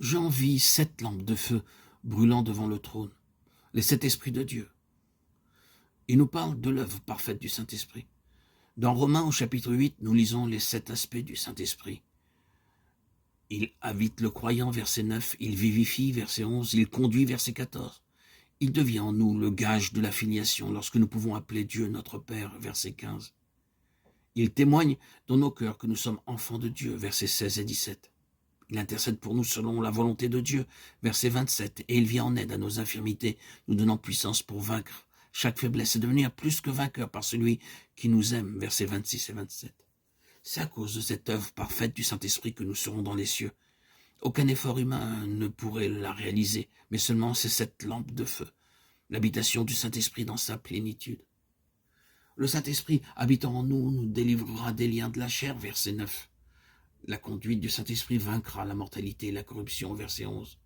Jean vit 7 lampes de feu brûlant devant le trône, les 7 esprits de Dieu. Il nous parle de l'œuvre parfaite du Saint-Esprit. Dans Romains au chapitre 8, nous lisons les 7 aspects du Saint-Esprit. Il habite le croyant, verset 9, il vivifie, verset 11, il conduit, verset 14. Il devient en nous le gage de la filiation lorsque nous pouvons appeler Dieu notre Père, verset 15. Il témoigne dans nos cœurs que nous sommes enfants de Dieu, versets 16 et 17. Il intercède pour nous selon la volonté de Dieu, verset 27, et il vient en aide à nos infirmités, nous donnant puissance pour vaincre chaque faiblesse et devenir plus que vainqueur par celui qui nous aime, versets 26 et 27. C'est à cause de cette œuvre parfaite du Saint-Esprit que nous serons dans les cieux. Aucun effort humain ne pourrait la réaliser, mais seulement c'est cette lampe de feu, l'habitation du Saint-Esprit dans sa plénitude. Le Saint-Esprit habitant en nous nous délivrera des liens de la chair, verset 9. La conduite du Saint-Esprit vaincra la mortalité et la corruption, verset 11.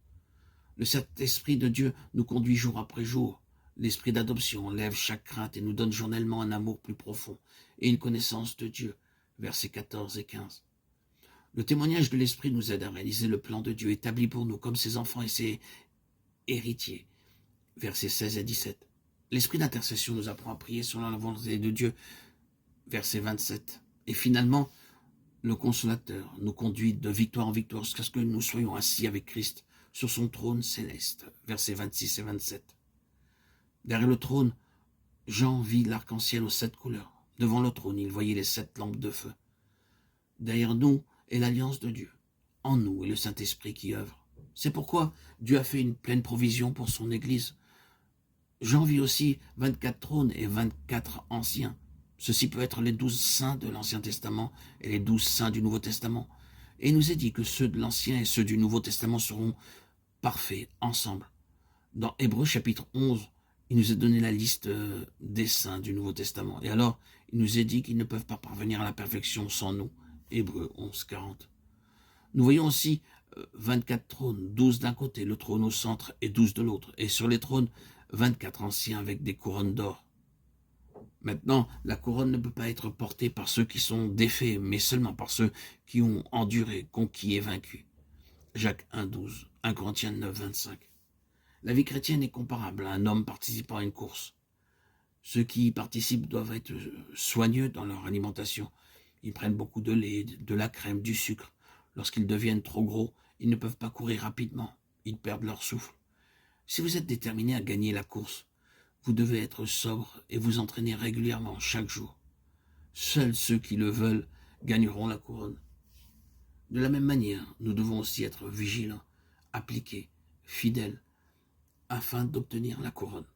Le Saint-Esprit de Dieu nous conduit jour après jour. L'esprit d'adoption enlève chaque crainte et nous donne journellement un amour plus profond et une connaissance de Dieu, versets 14 et 15. Le témoignage de l'Esprit nous aide à réaliser le plan de Dieu établi pour nous comme ses enfants et ses héritiers, versets 16 et 17. L'Esprit d'intercession nous apprend à prier selon la volonté de Dieu, verset 27. Et finalement, le Consolateur nous conduit de victoire en victoire jusqu'à ce que nous soyons assis avec Christ sur son trône céleste, versets 26 et 27. Derrière le trône, Jean vit l'arc-en-ciel aux 7 couleurs. Devant le trône, il voyait les 7 lampes de feu. Derrière nous est l'alliance de Dieu. En nous est le Saint-Esprit qui œuvre. C'est pourquoi Dieu a fait une pleine provision pour son Église. Jean vit aussi 24 trônes et 24 anciens. Ceci peut être les 12 saints de l'Ancien Testament et les 12 saints du Nouveau Testament. Et il nous est dit que ceux de l'Ancien et ceux du Nouveau Testament seront parfaits ensemble. Dans Hébreux chapitre 11, il nous a donné la liste des saints du Nouveau Testament. Et alors, il nous est dit qu'ils ne peuvent pas parvenir à la perfection sans nous. Hébreux 11, 40. Nous voyons aussi 24 trônes, 12 d'un côté, le trône au centre et 12 de l'autre. Et sur les trônes, 24 anciens avec des couronnes d'or. Maintenant, la couronne ne peut pas être portée par ceux qui sont défaits, mais seulement par ceux qui ont enduré, conquis et vaincu. Jacques 1, 12, 1 Corinthiens 9, 25. La vie chrétienne est comparable à un homme participant à une course. Ceux qui y participent doivent être soigneux dans leur alimentation. Ils prennent beaucoup de lait, de la crème, du sucre. Lorsqu'ils deviennent trop gros, ils ne peuvent pas courir rapidement. Ils perdent leur souffle. Si vous êtes déterminé à gagner la course, vous devez être sobre et vous entraîner régulièrement chaque jour. Seuls ceux qui le veulent gagneront la couronne. De la même manière, nous devons aussi être vigilants, appliqués, fidèles, afin d'obtenir la couronne.